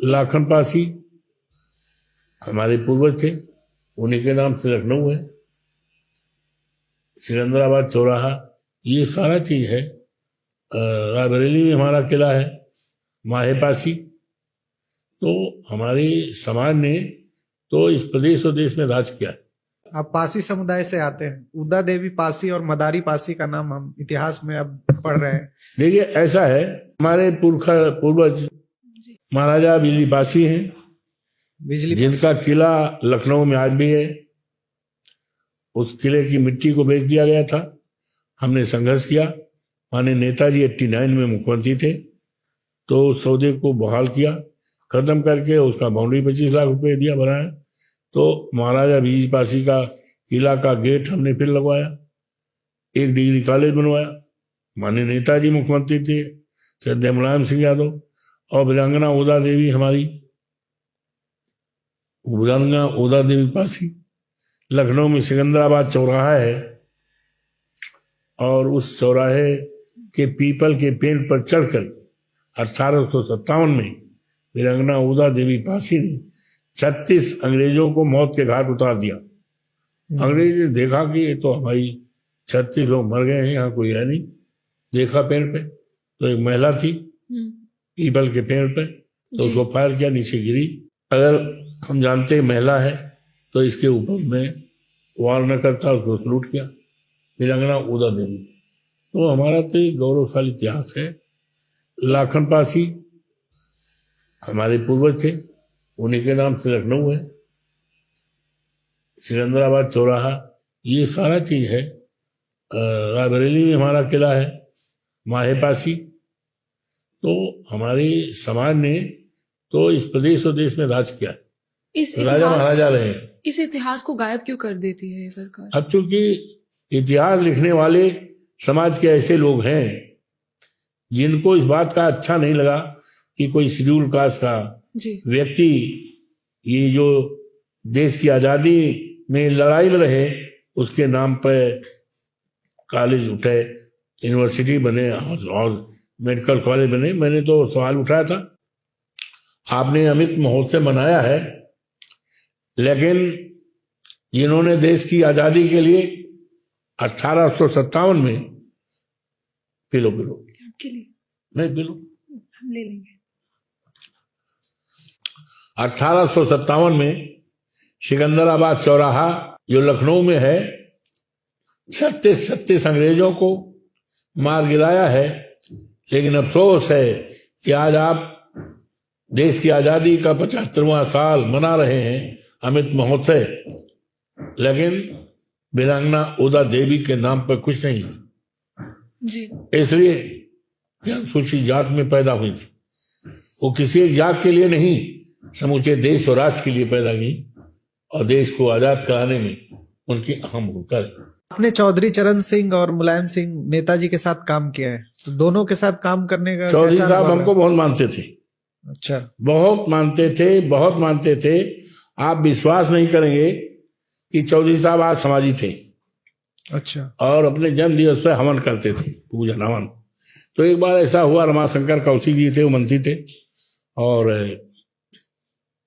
लाखन पासी हमारे पूर्वज थे, उन्हीं के नाम से लखनऊ है। सिकंदराबाद चौराहा, ये सारा चीज है। रायबरेली में हमारा किला है, माहे पासी। तो हमारे समाज ने तो इस प्रदेश और देश में राज किया है। आप पासी समुदाय से आते हैं। उदा देवी पासी और मदारी पासी का नाम हम इतिहास में अब पढ़ रहे हैं। देखिए, ऐसा है, हमारे पूर्वज महाराजा बिजली पासी हैं, बिजली जिनका किला लखनऊ में आज भी है। उस किले की मिट्टी को बेच दिया गया था। हमने संघर्ष किया। माननीय नेताजी 89 में मुख्यमंत्री थे, तो उस सौदे को बहाल किया, खत्म करके उसका बाउंड्री 25 लाख रुपए दिया, बनाया। तो महाराजा बिजली पासी का किला का गेट हमने फिर लगवाया, एक डिग्री कॉलेज बनवाया। माननीय नेताजी मुख्यमंत्री थे, श्रद्धेय मुलायम सिंह यादव, और वीरांगना उदा देवी हमारी, वीरांगना उदा देवी पासी। लखनऊ में सिकंदराबाद चौराहा है, और उस चौराहे के पीपल के पेड़ पर चढ़कर 1857 में वीरांगना उदा देवी पासी ने 36 अंग्रेजों को मौत के घाट उतार दिया। अंग्रेज ने देखा कि ये तो हमारी 36 लोग मर गए हैं, यहाँ कोई है नहीं। देखा पेड़ पे, तो एक महिला थी पीपल के पेड़ पे, तो उसको फायर किया, नीचे गिरी। अगर हम जानते हैं महिला है, तो इसके ऊपर में वार न करता, उसको सलूट किया, वीरांगना उदा देवी। तो हमारा तो एक गौरवशाली इतिहास है। लाखन पासी हमारे पूर्वज थे, उन्हीं के नाम से लखनऊ है। सिकंदराबाद चौराहा, ये सारा चीज है। रायबरेली में हमारा किला है, माहे पासी। तो हमारे समाज ने तो इस प्रदेश और देश में राज किया है। राजा महाराजा रहे हैं। इस इतिहास को गायब क्यों कर देती है ये सरकार? अब चूंकि इतिहास लिखने वाले समाज के ऐसे लोग हैं जिनको इस बात का अच्छा नहीं लगा कि कोई शेड्यूल कास्ट का व्यक्ति ये जो देश की आजादी में लड़ाई में रहे, उसके नाम पर कॉलेज उठे, यूनिवर्सिटी बने और मेडिकल कॉलेज बने। मैंने तो सवाल उठाया था, आपने अमृत महोत्सव मनाया है, लेकिन जिन्होंने देश की आजादी के लिए 1857 में पिलो नहीं पिलो हम ले लेंगे। 1857 में सिकंदराबाद चौराहा जो लखनऊ में है, 36 अंग्रेजों को मार गिराया है। लेकिन अफसोस है कि आज आप देश की आजादी का 75वां साल मना रहे हैं, अमृत महोत्सव, लेकिन वीरांगना उदा देवी के नाम पर कुछ नहीं है जी। इसलिए अनुसूचित जात में पैदा हुई थी। वो किसी एक जात के लिए नहीं, समूचे देश और राष्ट्र के लिए पैदा हुई, और देश को आजाद कराने में उनकी अहम भूमिका है। आपने चौधरी चरण सिंह और मुलायम सिंह नेताजी के साथ काम किया है, तो दोनों के साथ काम करने का चौधरी साहब हमको बहुत मानते थे। अच्छा। बहुत मानते थे। आप विश्वास नहीं करेंगे कि चौधरी साहब आज समाजी थे। अच्छा। और अपने जन्म दिवस पर हवन करते थे, पूजन हवन। तो एक बार ऐसा हुआ, रमाशंकर कौशिक जी थे, वो मंत्री थे, और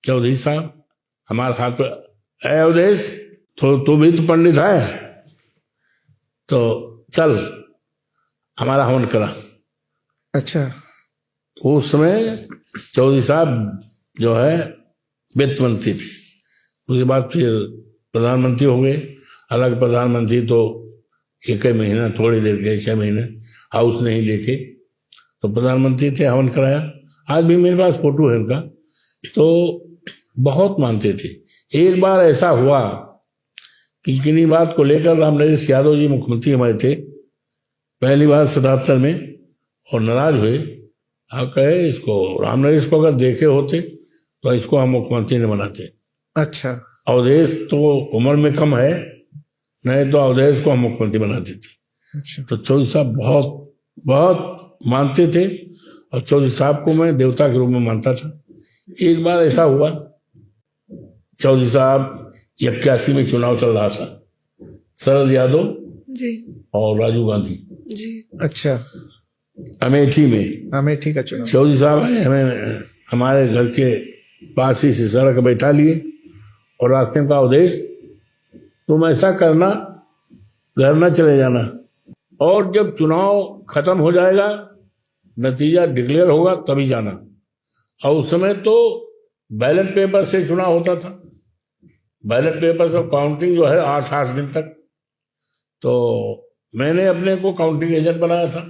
चौधरी साहब हमारे हाथ पर, अवधेश तो भी तो पंडित है, तो चल हमारा हवन करा। अच्छा। उस समय चौधरी साहब जो है वित्त मंत्री थे, उसके बाद फिर प्रधानमंत्री हो गए। हालांकि प्रधानमंत्री तो एक ही महीना, थोड़ी देर के 6 महीने हाउस नहीं देखे, तो प्रधानमंत्री थे, हवन कराया। आज भी मेरे पास फोटो है उनका। तो बहुत मानते थे। एक बार ऐसा हुआ कि किन्हीं बात को लेकर रामनरेश यादव जी मुख्यमंत्री हमारे थे पहली बार 77 में, और नाराज हुए। आप कहे इसको, रामनरेश को अगर देखे होते तो इसको हम मुख्यमंत्री नहीं बनाते। अच्छा। अवधेश तो उम्र में कम है, नहीं तो अवधेश को हम मुख्यमंत्री बनाते थे। अच्छा। तो चौधरी साहब बहुत मानते थे, और चौधरी साहब को मैं देवता के रूप में मानता था। एक बार ऐसा हुआ, चौधरी साहब 81 में चुनाव चल रहा था, शरद यादव जी और राजीव गांधी जी। अच्छा। अमेठी में का चुनाव। चौधरी साहब आए हमें हमारे घर के पास ही से सड़क बैठा लिए और रास्ते में का उद्देश्य, तुम ऐसा करना, घर न चले जाना, और जब चुनाव खत्म हो जाएगा, नतीजा डिक्लेयर होगा, तभी जाना। और उस समय तो बैलेट पेपर से चुनाव होता था। बैलेट पेपर से काउंटिंग जो है 8-8 दिन तक। तो मैंने अपने को काउंटिंग एजेंट बनाया था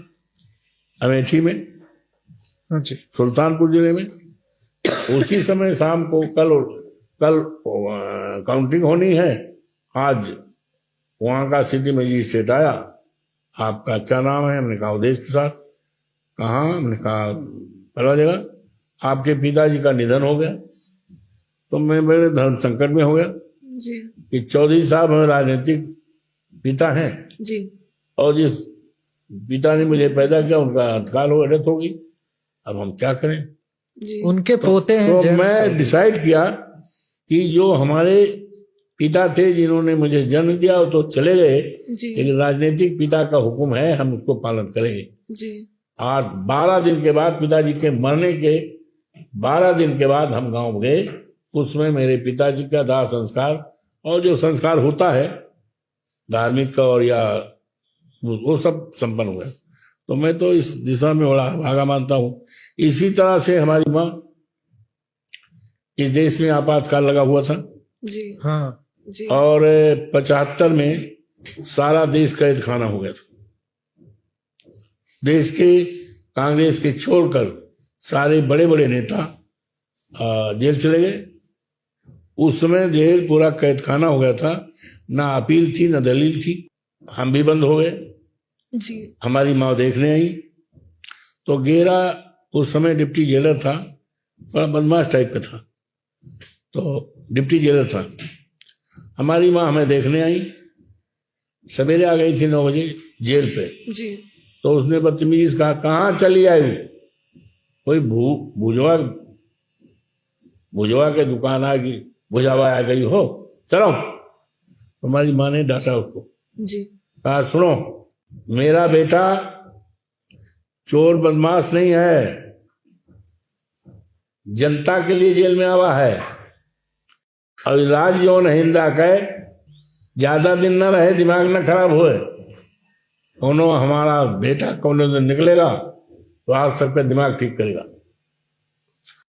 अमेठी में, हाँ जी। सुल्तानपुर जिले में। उसी समय शाम को कल काउंटिंग होनी है। आज वहां का सिटी मजिस्ट्रेट आया, आपका क्या नाम है? हमने कहा उदेश प्रसाद। कहाँ? हमने कहा पता जगह आपके पिताजी का निधन हो गया। तो मैं बड़े धर्म संकट में हो गया जी कि चौधरी साहब हमें राजनीतिक पिता हैं, जी और जिस पिता ने मुझे पैदा किया उनका अंतकाल हो, डेथ हो गई। अब हम क्या करें? जी उनके पोते हैं तो मैं डिसाइड किया कि जो हमारे पिता थे जिन्होंने मुझे जन्म दिया वो तो चले गए, जी लेकिन राजनीतिक पिता का हुक्म है, हम उसको पालन करेंगे। जी। आज 12 दिन के बाद, पिताजी के मरने के 12 दिन के बाद हम गांव गए। उसमें मेरे पिताजी का दाह संस्कार और जो संस्कार होता है धार्मिक का और या वो सब संपन्न हुआ। तो मैं तो इस दिशा में बड़ा भागा मानता हूँ। इसी तरह से हमारी माँ, इस देश में आपातकाल लगा हुआ था जी हाँ जी और 75 में सारा देश कैद खाना हो गया था। देश के कांग्रेस के छोड़कर सारे बड़े बड़े नेता जेल चले गए। उस समय जेल पूरा कैद खाना हो गया था, ना अपील थी ना दलील थी। हम भी बंद हो गए। जी हमारी माँ देखने आई तो गेरा उस समय डिप्टी जेलर था, बड़ा बदमाश टाइप का था, तो डिप्टी जेलर था। हमारी माँ हमें देखने आई, सवेरे आ गई थी 9 बजे जेल पे। जी तो उसने बदतमीजी कहा, कहाँ चली आई? कोई भुजवा के दुकान आ गई, भुजावा आ गई हो, चलो। हमारी माँ ने डांटा उसको, जी कहा सुनो, मेरा बेटा चोर बदमाश नहीं है, जनता के लिए जेल में आवा है। और राज्य और हिंदा कहे ज्यादा दिन न रहे, दिमाग न खराब होए। कोनो हमारा बेटा कोनो दिन निकलेगा तो आप सबका दिमाग ठीक करेगा।